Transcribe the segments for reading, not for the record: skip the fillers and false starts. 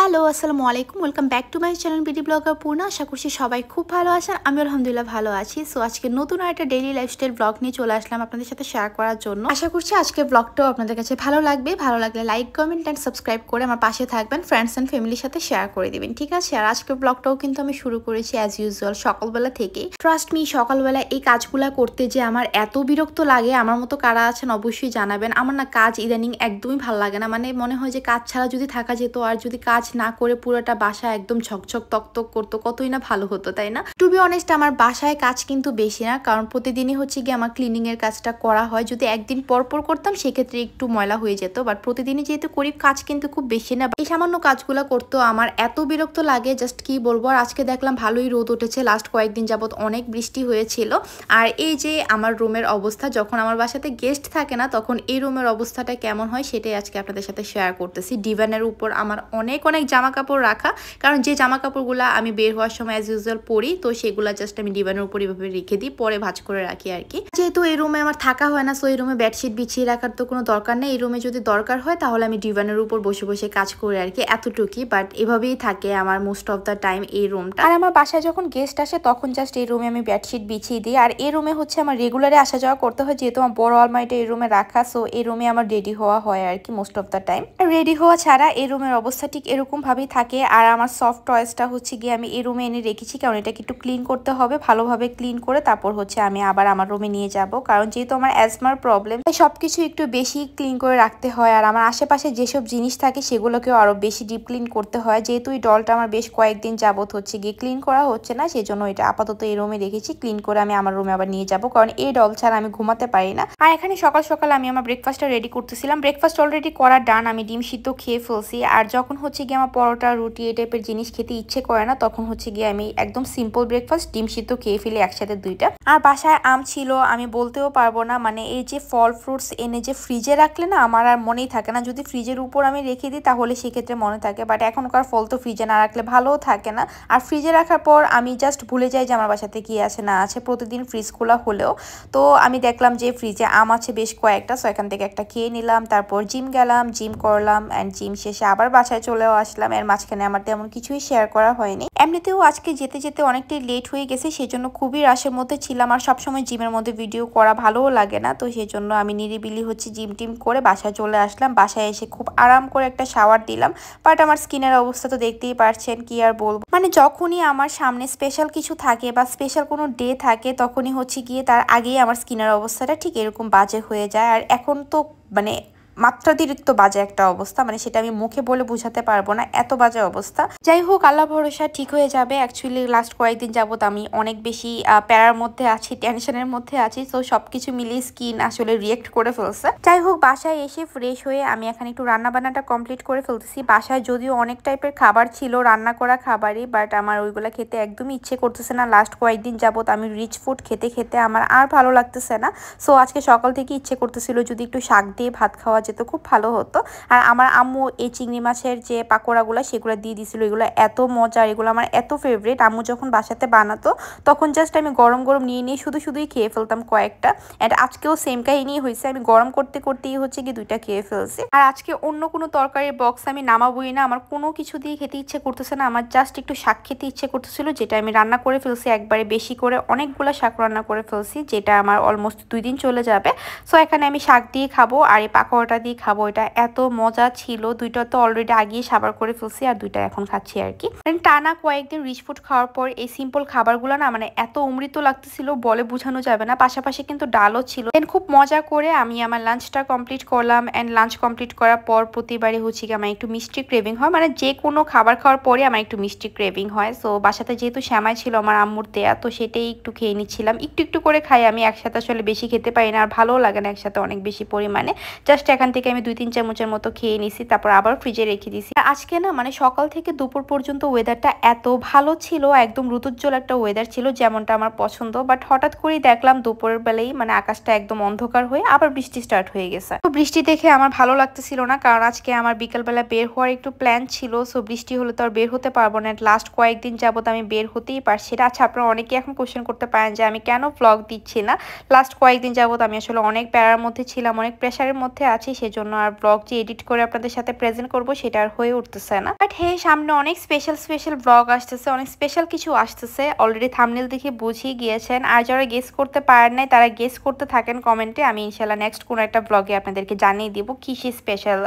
Hello, আসসালামু আলাইকুম। Welcome back to my channel BD blogger Purna. আশা করছি সবাই খুব ভালো আছেন। আমি আলহামদুলিল্লাহ ভালো আছি। সো আজকে নতুন একটা ডেইলি লাইফস্টাইল ব্লগ নিয়ে চলে আসলাম আপনাদের সাথে শেয়ার করার জন্য। আশা করছি আজকের ব্লগটাও আপনাদের কাছে ভালো লাগবে। ভালো লাগলে লাইক, কমেন্ট অ্যান্ড সাবস্ক্রাইব করে আমার পাশে থাকবেন। ফ্রেন্ডস অ্যান্ড ফ্যামিলির সাথে শেয়ার করে দিবেন, ঠিক আছে? আর আজকের ব্লগটাও কিন্তু আমি শুরু করেছি অ্যাজ ইউজুয়াল সকালবেলা থেকেই। ট্রাস্ট মি, সকালবেলা এই কাজগুলো করতে যে আমার এত বিরক্ত লাগে, আমার মতো কারা আছেন অবশ্যই জানাবেন। আমার না কাজ ইদানিং একদমই ভালো লাগে না। মানে মনে হয় যে কাজ ছাড়া যদি থাকা যেত, আর যদি কাজ না করে পুরোটা বাসা একদম ঝকঝক তকতক করতো, কতই না ভালো হতো, তাই না? টু বি অনেস্ট, আমার বাসায় কাজ কিন্তু বেশি না, কারণ প্রতিদিনই হচ্ছে গিয়ে আমার ক্লিনিং এর কাজটা করা হয়। যদি একদিন পর পর করতাম সেক্ষেত্রে একটু ময়লা হয়ে যেত, বাট প্রতিদিনই যেহেতু করি কাজ কিন্তু খুব বেশি না। এই সামান্য কাজগুলো করতো আমার এত বিরক্ত লাগে, জাস্ট কি বলবো। আর আজকে দেখলাম ভালোই রোদ উঠেছে, লাস্ট কয়েকদিন যাবত অনেক বৃষ্টি হয়েছিল। আর এই যে আমার রুমের অবস্থা, যখন আমার বাসাতে গেস্ট থাকে না তখন এই রুমের অবস্থাটা কেমন হয় সেটাই আজকে আপনাদের সাথে শেয়ার করতেছি। ডিভানের উপর আমার অনেক জামা কাপড় রাখা, কারণ যে জামা কাপড়গুলো আমি বের হওয়ার সময় অ্যাজ ইউজুয়াল পরি, তো সেগুলো জাস্ট আমি ডিভানের উপর এভাবে রেখে দিই, পরে ভাঁজ করে রাখি আর কি। যেহেতু এই রুমে আমার থাকা হয় না, সো এই রুমে বেডশিট বিছিয়ে রাখার তো কোনো দরকার নেই। এই রুমে যদি দরকার হয় তাহলে আমি ডিভানের উপর বসে বসে কাজ করি আর কি, এতটুকুই। বাট এভাবেই থাকে আমার মোস্ট অফ দ্য টাইম এই রুমটা। আর আমার বাসায় যখন গেস্ট আসে তখন জাস্ট এই রুমে আমি বেডশিট বিছিয়ে দিই। আর এই রুমে হচ্ছে আমার রেগুলারে আসা যাওয়া করতে হয়, যেহেতু আমার বড় আলমারিটা এই রুমে রাখা, সো এই রুমে আমার রেডি হওয়া হয় আর কি most of the time. Ready হওয়া ছাড়া এই রুমের অবস্থা ঠিক এরকম ভাবেই থাকে। আর আমার সফট টয়েসটা হচ্ছে গিয়ে আমি এই রুমে এনে রেখেছি, কারণ এটাকে একটু ক্লিন করতে হবে, ভালোভাবে ক্লিন করে তারপর হচ্ছে আমি আবার আমার রুমে নিয়ে যাব, কারণ যেহেতু আমার অ্যাজমার প্রবলেম, তাই সবকিছু একটু বেশি ক্লিন করে রাখতে হয়। আর আমার আশেপাশে যেসব জিনিস থাকে সেগুলোকেও আরো বেশি ডিপ ক্লিন করতে হয়। যেহেতু এই ডলটা আমার বেশ কয়েকদিন যাবত হচ্ছে গিয়ে ক্লিন করা হচ্ছে না, সেজন্য এটা আপাতত এই রুমে রেখেছি। ক্লিন করে আমি আমার রুমে আবার নিয়ে যাব, কারণ এই ডল ছাড়া আমি ঘুমাতে পারি না। আর এখানে সকাল সকাল আমি আমার ব্রেকফাস্টটা রেডি করতেছিলাম। ব্রেকফাস্ট অলরেডি করা ডান, আমি ডিম সিদ্ধ খেয়ে ফেলছি। আর যখন হচ্ছে গিয়ে আমার পরোটা, রুটি এই টাইপের জিনিস খেতে ইচ্ছে করে না, তখন হচ্ছে গিয়ে আমি একদম সিম্পল ব্রেকফাস্ট ডিম সিদ্ধ খেয়ে ফেলি একসাথে দুইটা। আর বাসায় আম ছিল, আমি বলতেও পারবো না। মানে এই যে ফল ফ্রুটস এনে যে ফ্রিজে রাখলে না আমার আর মনেই থাকে না। যদি ফ্রিজের উপর আমি রেখে দিই তাহলে সেক্ষেত্রে মনে থাকে, বাট এখনকার ফল তো ফ্রিজে না রাখলে ভালোও থাকে না। আর ফ্রিজে রাখার পর আমি জাস্ট ভুলে যাই যে আমার বাসাতে কি আছে না আছে, প্রতিদিন ফ্রিজ খোলা হলেও। তো আমি দেখলাম যে ফ্রিজে আম আছে বেশ কয়েকটা, সো এখান থেকে একটা খেয়ে নিলাম। তারপর জিম গেলাম, জিম করলাম, অ্যান্ড জিম শেষে আবার বাসায় চলেও আসলাম। এর মাঝখানে আমার তেমন কিছুই শেয়ার করা হয়নি। এমনিতেও আজকে যেতে যেতে অনেকটাই লেট হয়ে গেছে, সেজন্য খুবই রাশের মধ্যে ছিলাম। আর সবসময় জিমের মধ্যে ভিডিও করা ভালোও লাগে না, তো সেজন্য আমি নিরিবিলি হচ্ছে জিম টিম করে বাসায় চলে আসলাম। বাসায় এসে খুব আরাম করে একটা শাওয়ার দিলাম। বাট আমার স্কিনের অবস্থা তো দেখতেই পারছেন, কি আর বলবো। মানে যখনই আমার সামনে স্পেশাল কিছু থাকে বা স্পেশাল কোনো ডে থাকে, তখনই হচ্ছে গিয়ে তার আগেই আমার স্কিনের অবস্থাটা ঠিক এরকম বাজে হয়ে যায়। আর এখন তো মানে মাত্রাতিরিক্ত বাজে একটা অবস্থা, মানে সেটা আমি মুখে বলে বোঝাতে পারবো না, এত বাজে অবস্থা। যাই হোক, আল্লাহ ভরসা ঠিক হয়ে যাবে। অ্যাকচুয়ালি লাস্ট কয়েকদিন যাবত আমি অনেক বেশি প্যারার মধ্যে আছি, টেনশনের মধ্যে আছি, তো সবকিছু মিলিয়ে স্কিন আসলে রিয়েক্ট করে ফেলছে। যাই হোক, বাসায় এসে ফ্রেশ হয়ে আমি এখন একটু রান্না বান্নাটা কমপ্লিট করে ফেলতেছি। বাসায় যদিও অনেক টাইপের খাবার ছিল, রান্না করা খাবারই, বাট আমার ওইগুলো খেতে একদমই ইচ্ছে করতেছে না। লাস্ট কয়েকদিন যাবত আমি রিচ ফুড খেতে খেতে আমার আর ভালো লাগতেছে না। সো আজকে সকাল থেকে ইচ্ছে করতেছিল যদি একটু শাক দিয়ে ভাত খাওয়া যেত, খুব ভালো হতো। আর আমার আম্মু এই চিংড়ি মাছের যে পাকোড়াগুলো সেগুলো দিয়ে দিছিল, এগুলো এত মজার, এগুলো আমার এত ফেভারিট। আম্মু যখন বাসাতে বানাতো তখন জাস্ট আমি গরম গরম নিয়ে নিয়ে শুধুই খেয়ে ফেলতাম কয়েকটা। অ্যান্ড আজকেও সেম কাহিনী হয়েছে, আমি গরম করতে করতেই হচ্ছে কি দুইটা খেয়ে ফেলছি। আর আজকে অন্য কোনো তরকারির বক্স আমি নামাবোই না, আমার কোনো কিছু দিয়ে খেতে ইচ্ছে করতেছে না, আমার জাস্ট একটু শাক খেতে ইচ্ছে করতেছিল, যেটা আমি রান্না করে ফেলছি একবারে বেশি করে, অনেকগুলো শাক রান্না করে ফেলছি, যেটা আমার অলমোস্ট 2 দিন চলে যাবে। সো এখানে আমি শাক দিয়ে খাবো আর এই পাকোড়াটা দিয়ে খাবো। এটা এত মজা ছিল, দুইটা তো অলরেডি আগিয়ে সাবার করে ফেলছি, আর দুইটা এখন খাচ্ছি আর কি। টানা কয়েকদিন রিচ ফুড খাওয়ার পর এই সিম্পল খাবারগুলো না মানে এত অমৃত লাগতেছিল, বলে বোঝানো যাবে না। পাশাপাশি কিন্তু ডালও ছিল। দেন খুব মজা করে আমি আমার লাঞ্চটা কমপ্লিট করলাম। অ্যান্ড লাঞ্চ কমপ্লিট করার পর প্রতিবারই হচ্ছে কি আমার একটু মিষ্টি ক্রেভিং হয়, মানে যে কোনো খাবার খাওয়ার পরে আমার একটু মিষ্টি ক্রেভিং হয়। সো বাসাতে যেহেতু শ্যামাই ছিল আমার আম্মুর দেয়া, তো সেটাই একটু খেয়ে নিচ্ছিলাম। একটু একটু করে খাই আমি, একসাথে আসলে বেশি খেতে পারি না, আর ভালোও লাগে না একসাথে অনেক বেশি পরিমাণে। জাস্ট এখান থেকে আমি 2-3 চামচের মতো খেয়ে নিছি, তারপর আবার ফ্রিজে রেখে দিছি। আজকে না মানে সকাল থেকে দুপুর পর্যন্ত ওয়েদারটা এত ভালো ছিল, একদম ঋতুজ্জ্বল একটা ওয়েদার ছিল, যেমনটা আমার পছন্দ। বাট হঠাৎ করেই দেখলাম দুপুরের বেলায় মানে আকাশটা একদম অন্ধকার হয়ে আবার বৃষ্টি স্টার্ট হয়ে গেছে। তো বৃষ্টি দেখে আমার ভালো লাগতেছিল না, কারণ আজকে আমার বিকালবেলা বের হওয়ার একটু প্ল্যান ছিল। সো বৃষ্টি হলে তো আর বের হতে পারবো না, লাস্ট কয়েকদিন যাবত আমি বের হতেই পারছি না। আচ্ছা, আপনারা অনেকে এখন কোশ্চেন করতে পারেন যে আমি কেন ব্লগ দিচ্ছি না। লাস্ট কয়েকদিন যাবত আমি আসলে অনেক প্যারার মধ্যে ছিলাম, অনেক প্রেশারের মধ্যে আছি, সেজন্য আর ব্লগ যে এডিট করে আপনাদের সাথে প্রেজেন্ট করব সেটা আর হয়ে উঠতেছে না। বাট হ্যাঁ, সামনে অনেক স্পেশাল ব্লগ আসতেছে, অনেক স্পেশাল কিছু আসতেছে। অলরেডি থাম্বনেল দেখে বুঝিয়ে গিয়েছেন, আর যারা গেস করতে পারেন নাই তারা গেস করতে থাকেন কমেন্টে। আমি ইনশাল্লাহ নেক্সট কোনো একটা ব্লগে আপনাদেরকে জানিয়ে দিব কি সেই স্পেশাল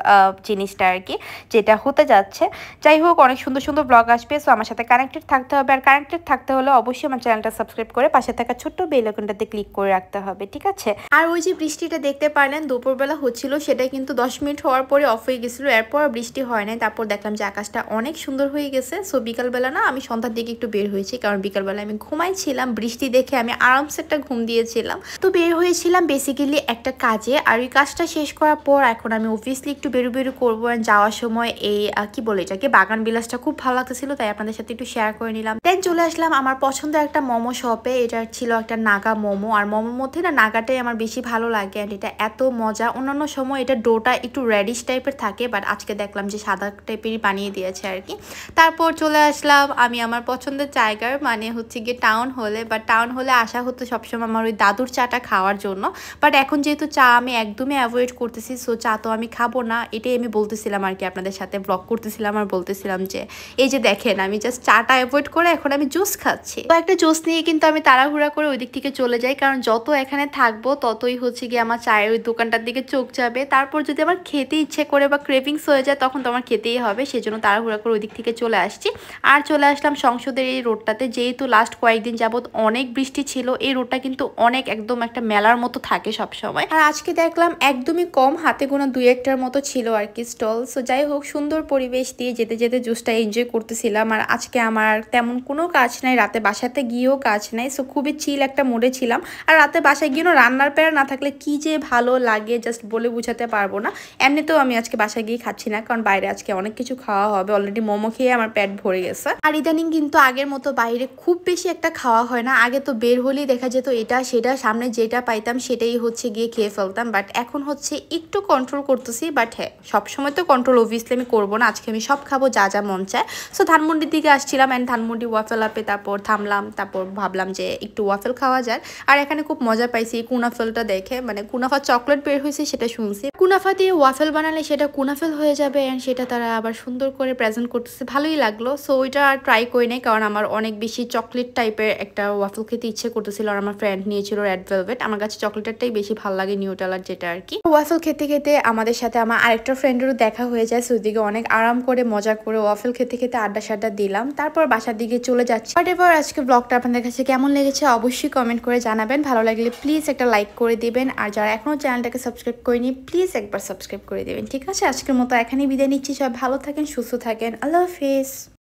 জিনিসটা আর কি যেটা হতে যাচ্ছে। যাই হোক, অনেক সুন্দর ব্লগ আসবে, সো আমার সাথে কানেক্টেড থাকতে হবে। আর কানেক্টেড থাকতে হলে অবশ্যই আমার চ্যানেলটা সাবস্ক্রাইব করে পাশে থাকা ছোট্ট বেল আইকনটাতে ক্লিক করে রাখতে হবে, ঠিক আছে? আর ওই যে বৃষ্টিটা দেখতে পারলেন দুপুরবেলা হচ্ছিল, সেটা কিন্তু 10 মিনিট হওয়ার পরে অফ হয়ে গেছিলো। এরপর বৃষ্টি হয় নাই। তারপর দেখলাম যে আকাশটা অনেক সুন্দর হয়ে গেছে। সো বিকালবেলা না, আমি সন্ধ্যার দিকে একটু বের হয়েছি, কারণ বিকালবেলা আমি ঘুমাইছিলাম। বৃষ্টি দেখে আমি আরামসে একটা ঘুম দিয়েছিলাম। তো বের হয়েছিলাম বেসিক্যালি একটা কাজে, আর ওই কাজটা শেষ করার পর এখন আমি অবভিয়াসলি একটু বেরু করবো। যাওয়ার সময় এই কি বলে এটাকে, বাগান বিলাসটা খুব ভালো লাগতেছিল, তাই আপনাদের সাথে একটু শেয়ার করে নিলাম। দেন চলে আসলাম আমার পছন্দের একটা মোমো শপে। এটা ছিল একটা নাগা মোমো, আর মোমোর মধ্যে না নাগাটাই আমার বেশি ভালো লাগে। অ্যান্ড এটা এত মজা। অন্যান্য সময় এটা ডোটা একটু রেডিশ টাইপের থাকে, বাট আজকে দেখলাম যে সাদা টাইপেরই বানিয়ে দিয়েছে আর কি। তারপর চলে আসলাম আমি আমার পছন্দের জায়গার, মানে হচ্ছে গিয়ে টাউন হলে। বাট টাউন হলে আসা হতো সবসময় আমার ওই দাদুর চাটা খাওয়ার জন্য। বাট এখন যেহেতু চা আমি একদমই অ্যাভয়েড করতেছি, সো চা তো আমি খাবো না, এটাই আমি বলতেছিলাম আর কি, আপনাদের সাথে ব্লগ করতেছিলাম আর বলতেছিলাম যে এই যে দেখেন আমি জাস্ট চাটা অ্যাভয়েড করে এখন আমি জুস খাচ্ছি। তো একটা জুস নিয়ে কিন্তু আমি তাড়াহুড়া করে ওই দিক থেকে চলে যাই, কারণ যত এখানে থাকবো ততই হচ্ছে গিয়ে আমার চায়ের ওই দোকানটার দিকে চোখ যাবে। তারপর যদি আমার খেতে ইচ্ছে করে বা ক্রেভিংস হয়ে যায় তখন তো আমার খেতেই হবে, সেজন্য তাড়াহুড়া করে ওই দিক থেকে চলে আসছি। আর চলে আসলাম সংসদের এই রোডটাতে। যেহেতু লাস্ট কয়েকদিন যাবত অনেক বৃষ্টি ছিল, এই রোডটা কিন্তু অনেক একদম একটা মেলার মতো থাকে সব সময়। আর আজকে দেখলাম একদমই কম, হাতে গোনা 2-1টার মতো ছিল আর কি স্টল। সো যাই হোক, সুন্দর পরিবেশ দিয়ে যেতে যেতে জুসটা এনজয় করতেছিলাম। আর আজকে আমার তেমন কোনো কাজ নাই, রাতে বাসাতে গিয়েও কাজ নাই, সো খুবই চিল একটা মোডে ছিলাম। আর রাতে বাসায় গিয়েও রান্নার প্যারা না থাকলে কি যে ভালো লাগে জাস্ট বলে বুঝাতে পারবো না। এমনিতেও আমি আজকে বাসায় গিয়ে খাচ্ছি না, কারণ বাইরে আজকে অনেক কিছু খাওয়া হবে। অলরেডি মোমো খেয়ে আমার পেট ভরে গেছে। আর ইদানিং কিন্তু আগের মতো বাইরে খুব বেশি একটা খাওয়া হয় না। আগে তো বের হলেই দেখা যেত এটা সেটা, সামনে যেটা পাইতাম সেটাই হচ্ছে গিয়ে খেয়ে ফেলতাম। বাট এখন হচ্ছে একটু কন্ট্রোল করতেছি। বাট হ্যাঁ, সবসময় তো কন্ট্রোল অবভিয়াসলি আমি করবো না। আজকে আমি সব খাবো যা যা মন চায়। সো ধানমন্ডির দিকে আসছিলাম, অ্যান্ড ধানমন্ডি ওয়াফেল আপে তারপর থামলাম। তারপর ভাবলাম যে একটু ওয়াফেল খাওয়া যায়। আর এখানে খুব মজা পাইছি কুনাফেলটা দেখে, মানে কুনাফা চকলেট বের হয়েছে সেটা শুনছি। কুনাফা দিয়ে ওয়াফেল বানালে সেটা কুনাফেল হয়ে যাবে, অ্যান্ড সেটা তারা আবার সুন্দর করে প্রেজেন্ট করতেছে, ভালোই লাগলো। সো ওইটা আর ট্রাই করি নাই, কারণ আমার অনেক বেশি চকলেট টাইপের একটা ওয়াফেল খেতে ইচ্ছে করতেছিল। আর আমার ফ্রেন্ড নিয়েছিল রেড ভেলভেট। আমার কাছে চকলেটেরটাই বেশি ভালো লাগে, নিউটেলার যেটা আর কি। ওয়াফেল খেতে খেতে আমাদের সাথে আমার আরেকটা ফ্রেন্ডেরও দেখা হয়ে যায়। সো ওইদিকে অনেক আরাম করে মজা করে ওয়াফেল খেতে খেতে আড্ডা সাড্ডা দিলাম। তারপর বাসার দিকে চলে যাচ্ছি। বাট এবার আজকে ব্লগটা আপনাদের কাছে কেমন লেগেছে অবশ্যই কমেন্ট করে জানাবেন। ভালো লাগলে প্লিজ একটা লাইক করে দিবেন, আর যারা এখনো চ্যানেলটাকে সাবস্ক্রাইব করেনি প্লিজ একবার সাবস্ক্রাইব করে দিবেন, ঠিক আছে? আজকের মতো এখানেই বিদায় নিচ্ছি। সব ভালো থাকেন, সুস্থ থাকেন, আল্লাহ হাফিজ।